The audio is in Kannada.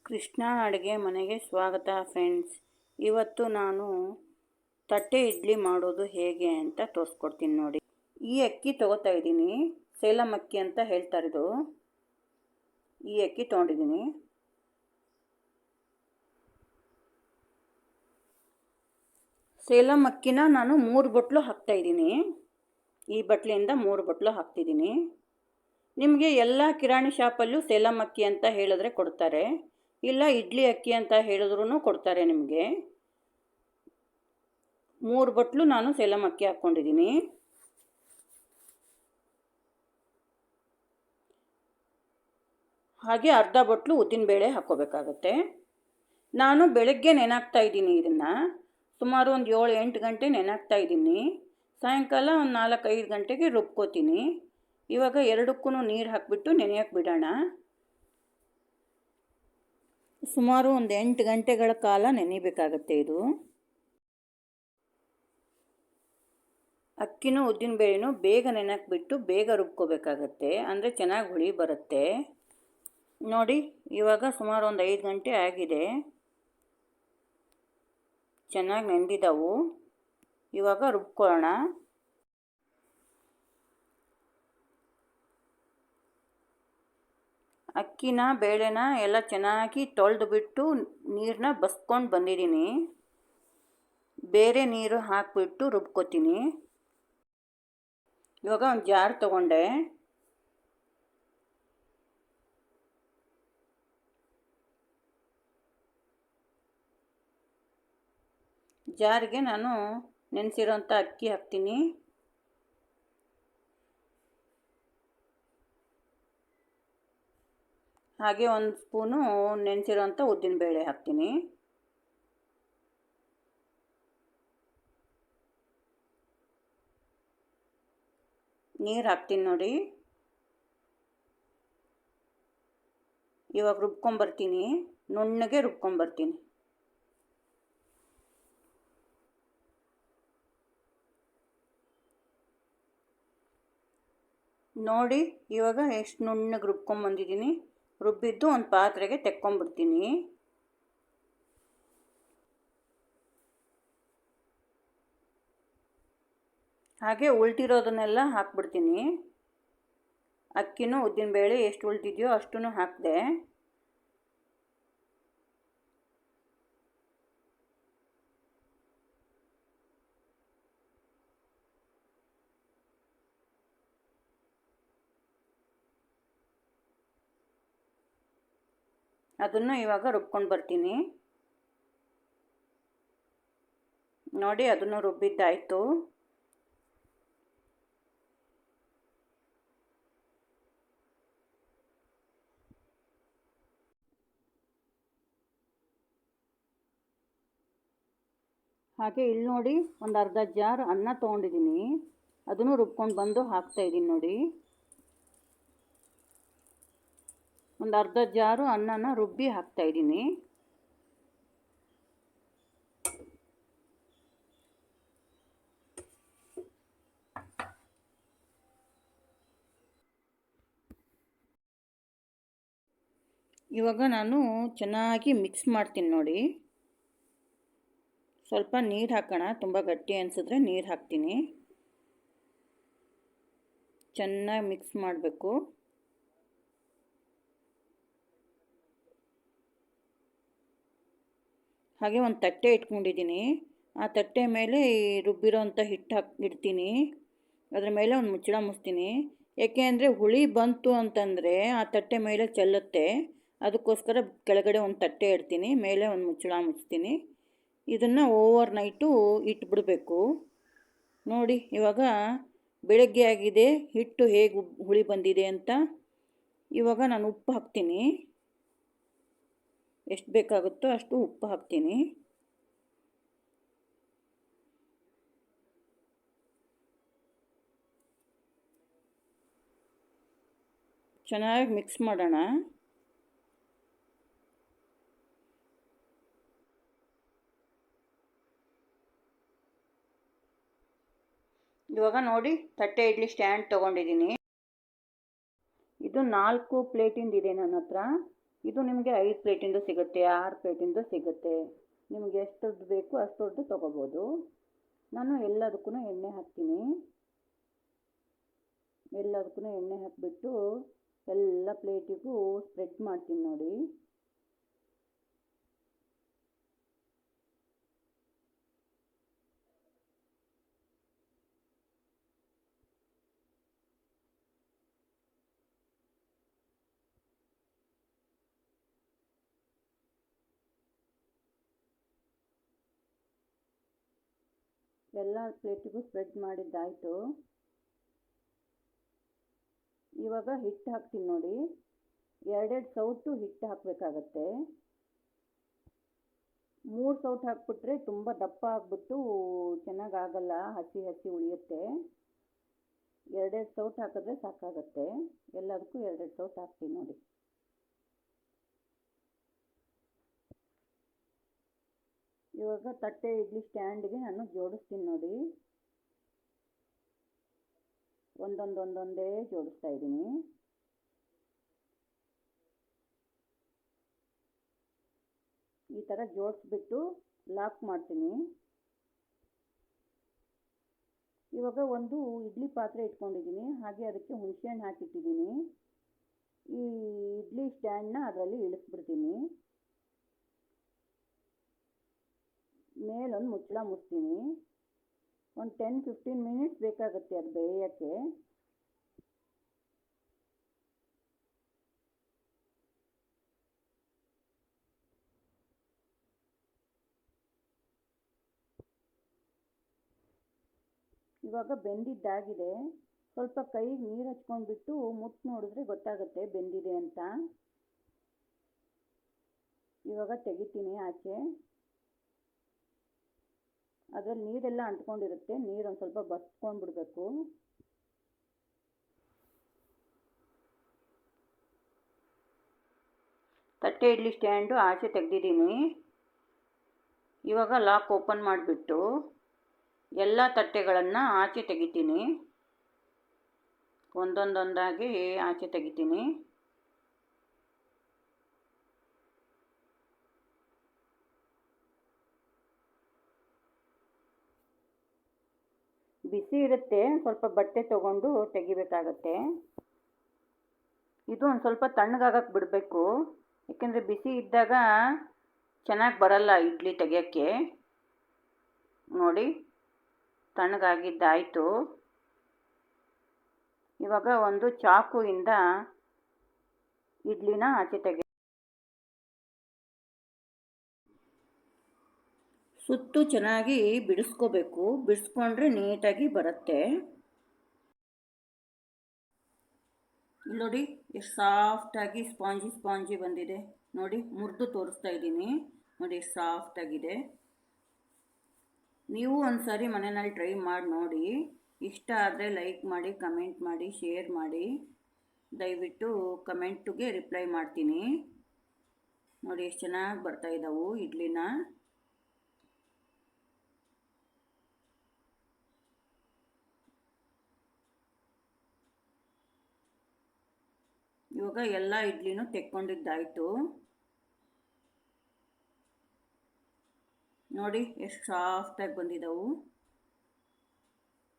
ಕೃಷ್ಣ ಅಡುಗೆ ಮನೆಗೆ ಸ್ವಾಗತ ಫ್ರೆಂಡ್ಸ್. ಇವತ್ತು ನಾನು ತಟ್ಟೆ ಇಡ್ಲಿ ಮಾಡೋದು ಹೇಗೆ ಅಂತ ತೋರಿಸ್ಕೊಡ್ತೀನಿ ನೋಡಿ. ಈ ಅಕ್ಕಿ ತೊಗೋತಾ ಇದ್ದೀನಿ, ಸೇಲಂ ಅಕ್ಕಿ ಅಂತ ಹೇಳ್ತಾರಿದು. ಈ ಅಕ್ಕಿ ತೊಗೊಂಡಿದ್ದೀನಿ. ಸೇಲಂ ಅಕ್ಕಿನ ನಾನು 3 ಬಟ್ಲು ಹಾಕ್ತಾಯಿದ್ದೀನಿ. ಈ ಬಟ್ಲಿಂದ 3 ಬಟ್ಲು ಹಾಕ್ತಿದ್ದೀನಿ. ನಿಮಗೆ ಎಲ್ಲ ಕಿರಾಣಿ ಶಾಪಲ್ಲೂ ಸೇಲಂ ಅಕ್ಕಿ ಅಂತ ಹೇಳಿದ್ರೆ ಕೊಡ್ತಾರೆ, ಇಲ್ಲ ಇಡ್ಲಿ ಅಕ್ಕಿ ಅಂತ ಹೇಳಿದ್ರೂ ಕೊಡ್ತಾರೆ ನಿಮಗೆ. 3 ಬಟ್ಲು ನಾನು ಸೇಲಂ ಅಕ್ಕಿ ಹಾಕ್ಕೊಂಡಿದ್ದೀನಿ. ಹಾಗೆ ಅರ್ಧ ಬಟ್ಲು ಉದ್ದಿನಬೇಳೆ ಹಾಕ್ಕೋಬೇಕಾಗತ್ತೆ. ನಾನು ಬೆಳಗ್ಗೆ ನೆನಾಕ್ತಾ ಇದ್ದೀನಿ. ಇದನ್ನು ಸುಮಾರು ಒಂದು 7-8 ಗಂಟೆ ನೆನಾಕ್ತಾ ಇದ್ದೀನಿ. ಸಾಯಂಕಾಲ ಒಂದು 4-5 ಗಂಟೆಗೆ ರುಬ್ಕೋತೀನಿ. ಇವಾಗ ಎರಡಕ್ಕೂ ನೀರು ಹಾಕಿಬಿಟ್ಟು ನೆನೆಯೋಕ್ಕೆ ಬಿಡೋಣ. ಸುಮಾರು ಒಂದು 8 ಗಂಟೆಗಳ ಕಾಲ ನೆನೆಯಬೇಕಾಗತ್ತೆ ಇದು. ಅಕ್ಕಿನೂ ಉದ್ದಿನಬೇಳೆನೂ ಬೇಗ ನೆನೆಯಕ್ಬಿಟ್ಟು ಬೇಗ ರುಬ್ಕೋಬೇಕಾಗತ್ತೆ, ಅಂದರೆ ಚೆನ್ನಾಗಿ ಹುಳಿ ಬರುತ್ತೆ. ನೋಡಿ, ಇವಾಗ ಸುಮಾರು ಒಂದು 5 ಗಂಟೆ ಆಗಿದೆ. ಚೆನ್ನಾಗಿ ನೆಂದಿದ್ದಾವು. ಇವಾಗ ರುಬ್ಕೊಳ್ಳೋಣ. ಅಕ್ಕಿನ ಬೇಳೆನ ಎಲ್ಲ ಚೆನ್ನಾಗಿ ತೊಳೆದುಬಿಟ್ಟು ನೀರನ್ನ ಬಸ್ಕೊಂಡು ಬಂದಿದ್ದೀನಿ. ಬೇರೆ ನೀರು ಹಾಕಿಬಿಟ್ಟು ರುಬ್ಕೋತೀನಿ. ಇವಾಗ ಒಂದು ಜಾರ್ ತಗೊಂಡೆ. ಜಾರಿಗೆ ನಾನು ನೆನೆಸಿರೋಂಥ ಅಕ್ಕಿ ಹಾಕ್ತೀನಿ. ಹಾಗೆ 1 ಸ್ಪೂನು ನೆನೆಸಿರೋಂಥ ಉದ್ದಿನಬೇಳೆ ಹಾಕ್ತೀನಿ. ನೀರು ಹಾಕ್ತೀನಿ ನೋಡಿ. ಇವಾಗ ರುಬ್ಕೊಂಬರ್ತೀನಿ, ನುಣ್ಣಗೆ ರುಬ್ಕೊಂಬರ್ತೀನಿ. ನೋಡಿ, ಇವಾಗ ಎಷ್ಟು ನುಣ್ಣಗೆ ರುಬ್ಕೊಂಬಂದಿದ್ದೀನಿ. ರುಬ್ಬಿದ್ದು ಒಂದು ಪಾತ್ರೆಗೆ ತೆಕ್ಕೊಂಬಿಡ್ತೀನಿ. ಹಾಗೆ ಉಳ್ದಿರೋದನ್ನೆಲ್ಲ ಹಾಕ್ಬಿಡ್ತೀನಿ. ಅಕ್ಕಿನೂ ಉದ್ದಿನಬೇಳೆ ಎಷ್ಟು ಉಳ್ದಿದೆಯೋ ಅಷ್ಟೂ ಹಾಕಿದೆ. ಅದನ್ನು ಇವಾಗ ರುಬ್ಕೊಂಡು ಬರ್ತೀನಿ. ನೋಡಿ, ಅದನ್ನು ರುಬ್ಬಿದ್ದಾಯಿತು. ಹಾಗೆ ಇಲ್ಲಿ ನೋಡಿ, ಒಂದು ಅರ್ಧ ಜಾರ್ ಅನ್ನ ತೊಗೊಂಡಿದ್ದೀನಿ. ಅದನ್ನು ರುಬ್ಕೊಂಡು ಬಂದು ಹಾಕ್ತಾಯಿದ್ದೀನಿ ನೋಡಿ. ಒಂದು ಅರ್ಧ ಜಾರು ಅನ್ನನ ರುಬ್ಬಿ ಹಾಕ್ತಾಯಿದ್ದೀನಿ. ಇವಾಗ ನಾನು ಚೆನ್ನಾಗಿ ಮಿಕ್ಸ್ ಮಾಡ್ತೀನಿ ನೋಡಿ. ಸ್ವಲ್ಪ ನೀರು ಹಾಕೋಣ, ತುಂಬ ಗಟ್ಟಿ ಅನಿಸಿದ್ರೆ ನೀರು ಹಾಕ್ತೀನಿ. ಚೆನ್ನಾಗಿ ಮಿಕ್ಸ್ ಮಾಡಬೇಕು. ಹಾಗೆ ಒಂದು ತಟ್ಟೆ ಇಟ್ಕೊಂಡಿದ್ದೀನಿ. ಆ ತಟ್ಟೆ ಮೇಲೆ ಈ ರುಬ್ಬಿರೋಂಥ ಹಿಟ್ಟು ಇಡ್ತೀನಿ. ಅದ್ರ ಮೇಲೆ ಒಂದು ಮುಚ್ಚಳ ಮುಚ್ತೀನಿ. ಏಕೆ ಅಂದರೆ ಹುಳಿ ಬಂತು ಅಂತಂದರೆ ಆ ತಟ್ಟೆ ಮೇಲೆ ಚೆಲ್ಲುತ್ತೆ. ಅದಕ್ಕೋಸ್ಕರ ಕೆಳಗಡೆ ಒಂದು ತಟ್ಟೆ ಇಡ್ತೀನಿ, ಮೇಲೆ ಒಂದು ಮುಚ್ಚಳ ಮುಚ್ತೀನಿ. ಇದನ್ನು ಓವರ್ ನೈಟು ಇಟ್ಬಿಡಬೇಕು. ನೋಡಿ, ಇವಾಗ ಬೆಳಗ್ಗೆ ಆಗಿದೆ, ಹಿಟ್ಟು ಹೇಗೆ ಹುಳಿ ಬಂದಿದೆ ಅಂತ. ಇವಾಗ ನಾನು ಉಪ್ಪು ಹಾಕ್ತೀನಿ. ಎಷ್ಟು ಬೇಕಾಗುತ್ತೋ ಅಷ್ಟು ಉಪ್ಪು ಹಾಕ್ತೀನಿ. ಚೆನ್ನಾಗಿ ಮಿಕ್ಸ್ ಮಾಡೋಣ. ಇವಾಗ ನೋಡಿ, ತಟ್ಟೆ ಇಡ್ಲಿ ಸ್ಟ್ಯಾಂಡ್ ತೊಗೊಂಡಿದ್ದೀನಿ. ಇದು 4 ಪ್ಲೇಟಿಂದಿದೆ ನನ್ನ ಹತ್ರ. ಇದು ನಿಮಗೆ 5 ಪ್ಲೇಟಿಂದು ಸಿಗುತ್ತೆ, 6 ಪ್ಲೇಟಿಂದು ಸಿಗುತ್ತೆ. ನಿಮಗೆ ಎಷ್ಟೊಂದು ಬೇಕು ಅಷ್ಟೊಂದು ತೊಗೋಬೋದು. ನಾನು ಎಲ್ಲದಕ್ಕೂ ಎಣ್ಣೆ ಹಾಕ್ತೀನಿ. ಎಲ್ಲದಕ್ಕೂ ಎಣ್ಣೆ ಹಾಕಿಬಿಟ್ಟು ಎಲ್ಲ ಪ್ಲೇಟಿಗೂ ಸ್ಪ್ರೆಡ್ ಮಾಡ್ತೀನಿ ನೋಡಿ. ಎಲ್ಲ ಪ್ಲೇಟಿಗೂ ಸ್ಪ್ರೆಡ್ ಮಾಡಿದ್ದಾಯಿತು. ಇವಾಗ ಹಿಟ್ಟು ಹಾಕ್ತೀನಿ ನೋಡಿ. 2 ಸೌಟು ಹಿಟ್ಟು ಹಾಕಬೇಕಾಗತ್ತೆ. 3 ಸೌಟು ಹಾಕ್ಬಿಟ್ರೆ ತುಂಬ ದಪ್ಪ ಆಗಿಬಿಟ್ಟು ಚೆನ್ನಾಗಾಗಲ್ಲ, ಹಸಿ ಹಸಿ ಉಳಿಯುತ್ತೆ. 2 ಸೌಟು ಹಾಕಿದ್ರೆ ಸಾಕಾಗತ್ತೆ. ಎಲ್ಲದಕ್ಕೂ 2 ಸೌಟು ಹಾಕ್ತೀನಿ ನೋಡಿ. ಇವಾಗ ತಟ್ಟೆ ಇಡ್ಲಿ ಸ್ಟ್ಯಾಂಡ್ಗೆ ನಾನು ಜೋಡಿಸ್ತೀನಿ ನೋಡಿ. ಒಂದೊಂದೇ ಜೋಡಿಸ್ತಾ ಇದ್ದೀನಿ. ಈ ಥರ ಜೋಡಿಸ್ಬಿಟ್ಟು ಲಾಕ್ ಮಾಡ್ತೀನಿ. ಇವಾಗ ಒಂದು ಇಡ್ಲಿ ಪಾತ್ರೆ ಇಟ್ಕೊಂಡಿದ್ದೀನಿ, ಹಾಗೆ ಅದಕ್ಕೆ ಹುಣಸೆಹಣ್ಣು ಹಾಕಿಟ್ಟಿದ್ದೀನಿ. ಈ ಇಡ್ಲಿ ಸ್ಟ್ಯಾಂಡ್ನ ಅದರಲ್ಲಿ ಇಳಿಸ್ಬಿಡ್ತೀನಿ. ಮೇಲೊಂದು ಮುಚ್ಚಳ ಮುಚ್ತೀನಿ. ಒಂದು 10-15 ಮಿನಿಟ್ಸ್ ಬೇಕಾಗುತ್ತೆ ಅದು ಬೇಯೋಕ್ಕೆ. ಇವಾಗ ಬೆಂದಿದ್ದಾಗಿದೆ. ಸ್ವಲ್ಪ ಕೈಗೆ ನೀರು ಹಚ್ಕೊಂಡ್ಬಿಟ್ಟು ಮುಟ್ಟು ನೋಡಿದ್ರೆ ಗೊತ್ತಾಗುತ್ತೆ ಬೆಂದಿದೆ ಅಂತ. ಇವಾಗ ತೆಗಿತೀನಿ ಆಚೆ. ಅದರಲ್ಲಿ ನೀರೆಲ್ಲ ಅಂಟ್ಕೊಂಡಿರುತ್ತೆ, ನೀರು ಒಂದು ಸ್ವಲ್ಪ ಬಸ್ಕೊಂಡ್ಬಿಡ್ಬೇಕು. ತಟ್ಟೆ ಇಡ್ಲಿ ಸ್ಟ್ಯಾಂಡು ಆಚೆ ತೆಗೆದಿದ್ದೀನಿ. ಇವಾಗ ಲಾಕ್ ಓಪನ್ ಮಾಡಿಬಿಟ್ಟು ಎಲ್ಲ ತಟ್ಟೆಗಳನ್ನು ಆಚೆ ತೆಗಿತೀನಿ. ಒಂದೊಂದಾಗಿ ಆಚೆ ತೆಗಿತೀನಿ. ಬಿಸಿ ಇರುತ್ತೆ, ಸ್ವಲ್ಪ ಬಟ್ಟೆ ತಗೊಂಡು ತೆಗಿಬೇಕಾಗತ್ತೆ. ಇದು ಒಂದು ಸ್ವಲ್ಪ ತಣ್ಣಗಾಗಕ್ಕೆ ಬಿಡಬೇಕು, ಏಕೆಂದರೆ ಬಿಸಿ ಇದ್ದಾಗ ಚೆನ್ನಾಗಿ ಬರಲ್ಲ ಇಡ್ಲಿ ತೆಗಿಯೋಕ್ಕೆ. ನೋಡಿ, ತಣ್ಣಗಾಗಿದ್ದಾಯಿತು. ಇವಾಗ ಒಂದು ಚಾಕುವಿಂದ ಇಡ್ಲಿನ ಆಚೆ ತೆಗಿ. ಸುತ್ತು ಚೆನ್ನಾಗಿ ಬಿಡಿಸ್ಕೋಬೇಕು, ಬಿಡಿಸ್ಕೊಂಡ್ರೆ ನೀಟಾಗಿ ಬರುತ್ತೆ. ನೋಡಿ ಎಷ್ಟು ಸಾಫ್ಟಾಗಿ ಸ್ಪಾಂಜಿ ಬಂದಿದೆ ನೋಡಿ. ಮುರಿದು ತೋರಿಸ್ತಾ ಇದ್ದೀನಿ ನೋಡಿ, ಎಷ್ಟು ಸಾಫ್ಟಾಗಿದೆ. ನೀವು ಒಂದು ಸಾರಿ ಮನೆಯಲ್ಲಿ ಟ್ರೈ ಮಾಡಿ ನೋಡಿ. ಇಷ್ಟ ಆದರೆ ಲೈಕ್ ಮಾಡಿ, ಕಮೆಂಟ್ ಮಾಡಿ, ಶೇರ್ ಮಾಡಿ. ದಯವಿಟ್ಟು ಕಮೆಂಟಿಗೆ ರಿಪ್ಲೈ ಮಾಡ್ತೀನಿ ನೋಡಿ. ಎಷ್ಟು ಚೆನ್ನಾಗಿ ಬರ್ತಾ ಇದ್ದಾವು ಇಡ್ಲಿನ. ಇವಾಗ ಎಲ್ಲ ಇಡ್ಲಿನೂ ತೆಕ್ಕೊಂಡಿದ್ದಾಯಿತು ನೋಡಿ, ಎಷ್ಟು ಸಾಫ್ಟಾಗಿ ಬಂದಿದ್ದಾವು.